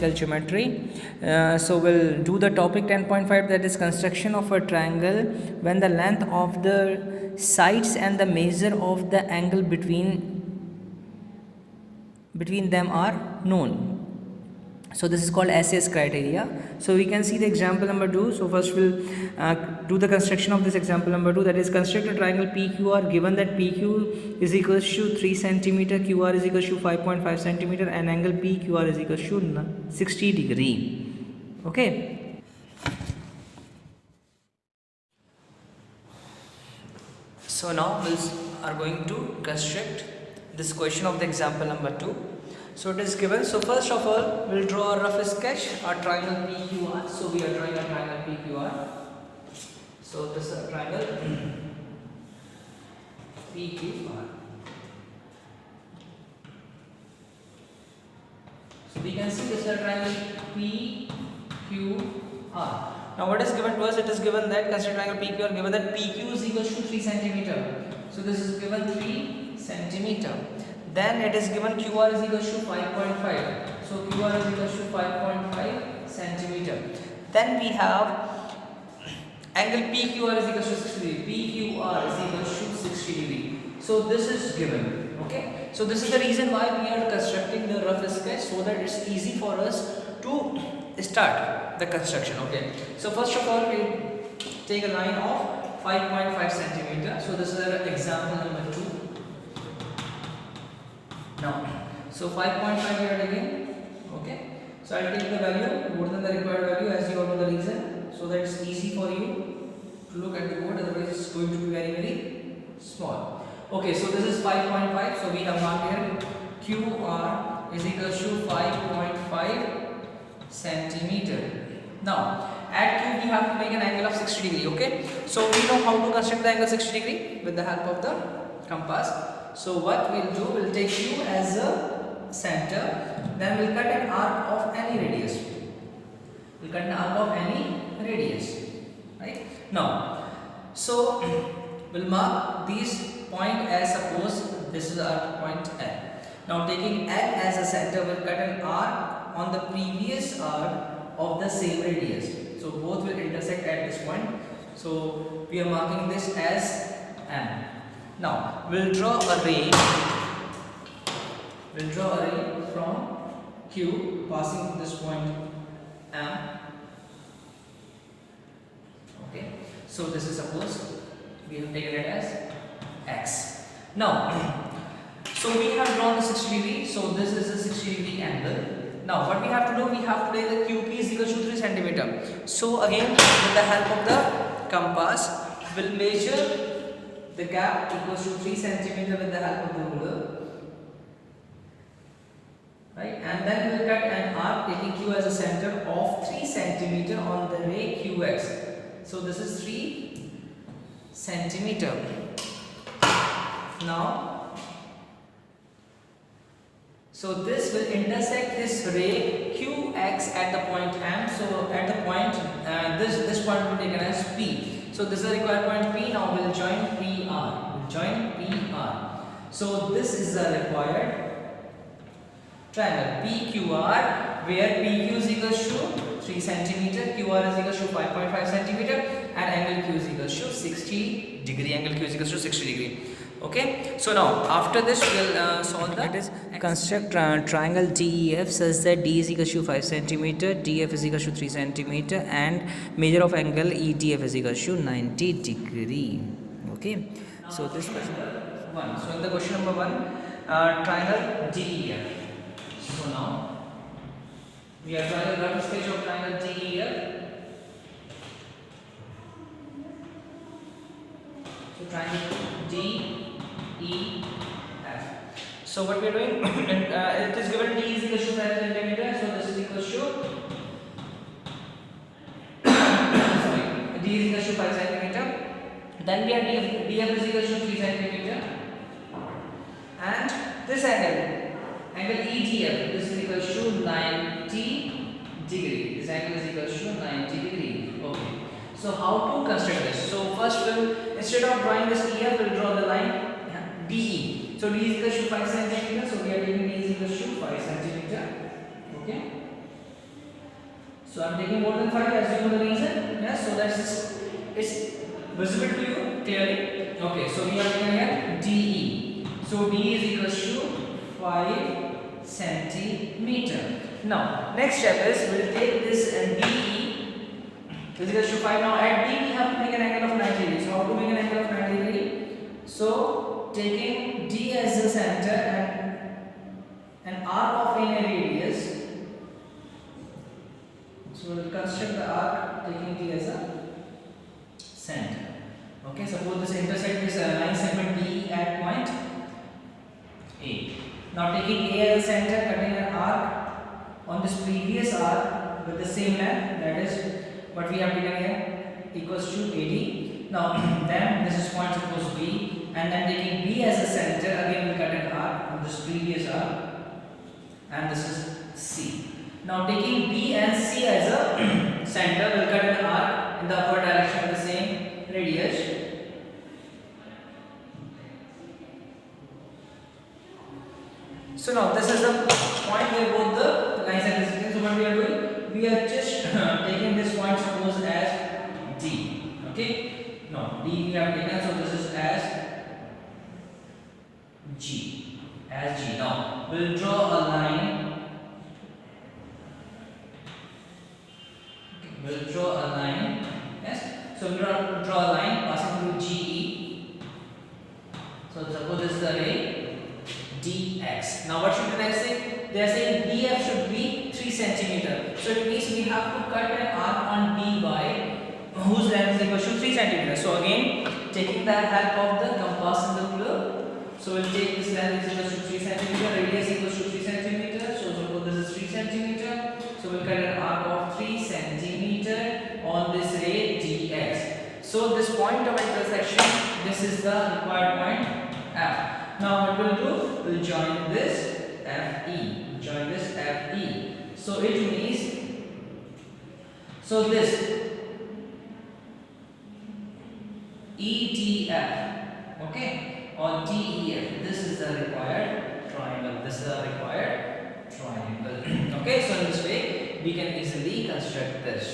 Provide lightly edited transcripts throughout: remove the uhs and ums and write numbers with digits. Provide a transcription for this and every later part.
physical geometry. So we'll do the topic 10.5, that is construction of a triangle when the length of the sides and the measure of the angle between them are known. So this is called SAS criteria. So we can see the example number 2. So first we'll do the construction of this example number 2, that is construct a triangle PQR given that PQ is equals to 3 centimeter, QR is equals to 5.5 centimeter and angle PQR is equals to 60 degree. Okay. So now we are going to construct this question of the example number 2. So it is given. So first of all, we'll draw a rough sketch, a triangle PQR. So we are drawing a triangle PQR. So this is a triangle PQR. So we can see this is a triangle PQR. Now what is given to us? It is given that consider triangle PQR given that PQ is equals to 3 centimeter. So this is given 3 centimeter. Then it is given QR is equals to 5.5. So QR is equals to 5.5 centimeter. Then we have angle PQR is equals to 60 degree. PQR is equals to 60 degree. So this is given. Okay. So this is the reason why we are constructing the rough sketch, so that it's easy for us to start the construction. Okay. So first of all, we take a line of 5.5 centimeter. So this is our example number 2. Now, so 5.5 here again. Okay. So I'll take the value more than the required value, as you all know the reason, so that it's easy for you to look at the board. Otherwise, it's going to be very small. Okay. So this is 5.5. So we have marked here QR is equals to 5.5 centimeter. Now at Q we have to make an angle of 60 degree. Okay. So we know how to construct the angle 60 degree with the help of the compass. So what we'll do, we'll take Q as a center, then we'll cut an arc of any radius. We'll cut an arc of any radius, right? Now, so we'll mark these point as, suppose this is our point L. Now taking L as a center, we'll cut an arc on the previous arc of the same radius. So both will intersect at this point. So we are marking this as M. Now we'll draw a ray. We'll draw a ray from Q passing this point M. Okay. So this is, suppose we have taken it as X. Now, so we have drawn the 60 degree. So this is a 60 degree angle. Now what we have to do, we have to take the QP is equal to 3 centimeter. So again, with the help of the compass, we'll measure the gap equals to 3 centimeter with the help of the ruler, right? And then we'll cut an arc taking Q as a center of 3 centimeter on the ray QX. So this is 3 centimeter. Now, so this will intersect this ray QX at the point M. So at the point, this point will be taken as P. So this is the required point P. Now we'll join PR. We'll join PR. So this is the required triangle PQR, where PQ is equals to 3 centimeter, QR is equals to 5.5 centimeter, and angle Q is equals to 60 degree. Angle Q is equals to 60 degree. Okay. So now after this we'll solve that. It is construct triangle DEF such that D is equals to 5 centimeter, DF is equals to 3 centimeter, and measure of angle EDF is equals to 90 degree. Okay. So this question 1. So in the question number 1, triangle DEF. So now we are drawing a rough sketch of triangle DEF. So triangle DEF. So what we are doing, it is given D is equal to 5 centimeter. So this is equal to sorry, D is equal to 5 centimeter. Then we have DF is equal to 3 centimeter, and this angle EDF, this is equal to 90 degree. This angle is equal to 90 degree. Okay. So how to construct this? So first we'll, instead of drawing this EF, we'll draw the line DE. So D is equal to 5 centimeter. So we are taking D is equal to 5 centimeter. Okay. So I'm taking more than 5 as you know the reason. Yes, so that's it's visible to you clearly. Okay, so we are taking here DE. So DE is equals to 5 centimeter. Now next step is we'll take this and DE is equals to 5. Now at D we have to make an angle of 90 degrees. So how to make an angle of 90 degrees? So taking D as the center and an arc of any radius. So we'll construct the arc taking D as a center. Okay, suppose this intersect this line segment D at point A. Now taking A as a center, cutting an arc on this previous arc with the same length, that is what we have taken here, equals to AD. Now then this is point suppose B, and then taking B as a center, again we'll cut an arc on this previous arc, and this is C. Now taking B and C as a center, we'll cut an arc in the upward direction of the same radius. So now this is the point where both the lines are intersecting. So what we are doing? We are just taking this point suppose as D. Okay? No, D we have taken, so this is as G. As G. Now we'll draw a line. We'll draw a line. Yes. So we'll draw a line passing through GE. So suppose this is the ray DX. Now what should the next thing? They are saying DF should be 3 centimeter. So it means we have to cut an arc on DY whose length is equal to 3 centimeter. So again, taking the help of the compass and the ruler. So we'll take this length is equal to 3 centimeter, radius equals to 3 centimeter. So suppose this is 3 centimeter. So we'll cut an arc of 3 centimeter on this ray DX. So this point of intersection, this is the required point F. Now what we'll do, we'll join this FE. Join this FE. So it means, so this EDF, okay, or DEF. This is the required triangle. This is the required triangle. Okay, so in this way we can easily construct this.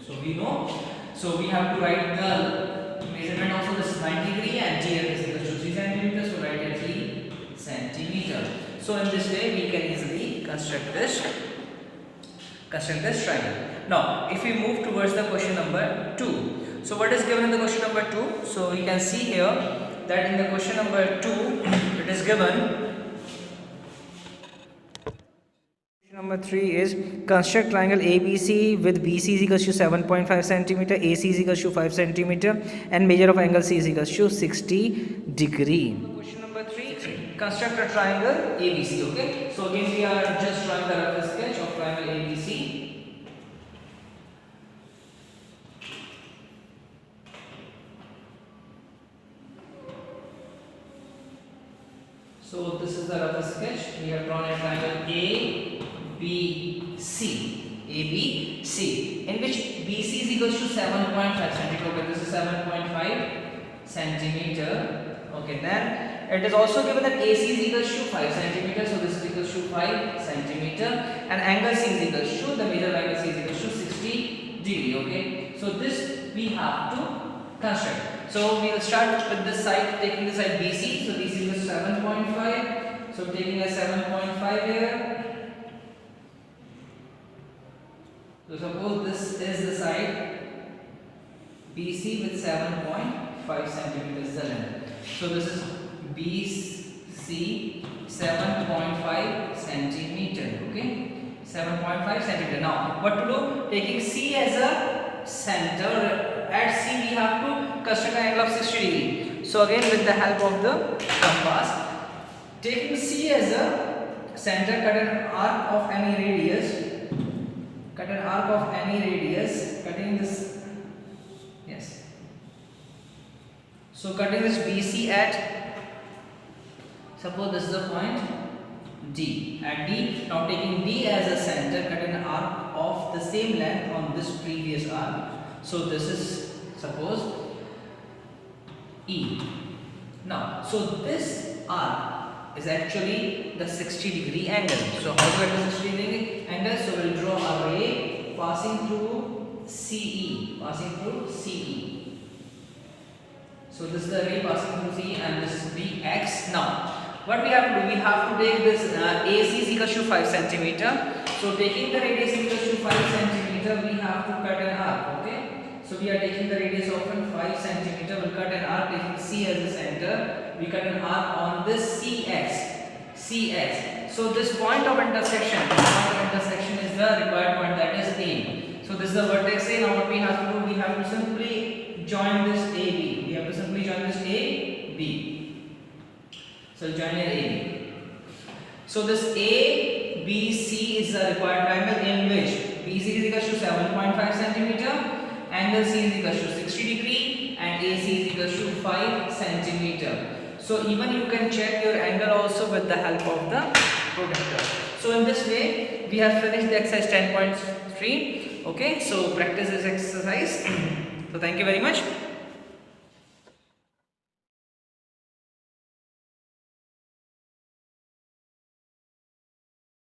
So we know. So we have to write the measurement also. This is 90 degree and GF is equal to 3 centimeters. So write it 3 centimeter. So in this way we can easily construct this triangle. Now if we move towards the question number 2. So what is given in the question number 2? So you can see here that in the question number 2 it is given. Number 3 is construct triangle ABC with BC is equals to 7.5 cm, AC is equals to 5 cm, and measure of angle C is equals to 60 degree. Question number 3, construct a triangle ABC. Okay, so again we are just drawing the rough sketch of triangle ABC. So this is the rough sketch. We have drawn a triangle ABC, in which BC is equals to 7.5 centimeter. Okay, this is 7.5 centimeter. Okay, then it is also given that AC is equals to 5 centimeter. So this is equals to 5 centimeter, and angle C is equals to, the measure of angle C is equals to 60 degree. Okay, so this we have to construct. So we will start with this side, taking the side BC. So BC is 7.5. So taking a 7.5 here. So suppose this is the side BC with 7.5 centimeters the length. So this is BC 7.5 centimeter. Okay, 7.5 centimeter. Now what to do? Taking C as a center. At C we have to construct an angle of 60 degree. So again with the help of the compass, taking C as a center, cut an arc of any radius. Cut an arc of any radius. Cutting this. Yes. So cutting this BC at, suppose this is the point D. At D, now taking D as a center, cut an arc of the same length on this previous arc. So this is suppose E. Now, so this arc is actually the 60 degree angle. So how to get the 60 degree angle? So we'll draw a ray passing through CE. So this is the ray passing through CE and this is BX. Now what we have to do, we have to take this AC is equal to 5 centimeter. So taking the radius equal to 5 centimeter, we have to cut an arc. Okay. So we are taking the radius of 5 centimeter. We'll cut an arc taking C as the center. We cut an arc on this CX. So this point of intersection is the required point, that is A. So this is the vertex A. Now what we have to do, we have to simply join this AB. We have to simply join this AB. So join it AB. So this ABC is the required triangle in which BC is equal to 7.5 centimeter, angle C is equal to 60 degree, and AC is equal to 5 centimeter. So even you can check your angle also with the help of the protractor. So in this way we have finished the exercise 10.3. Okay, so practice this exercise. So thank you very much.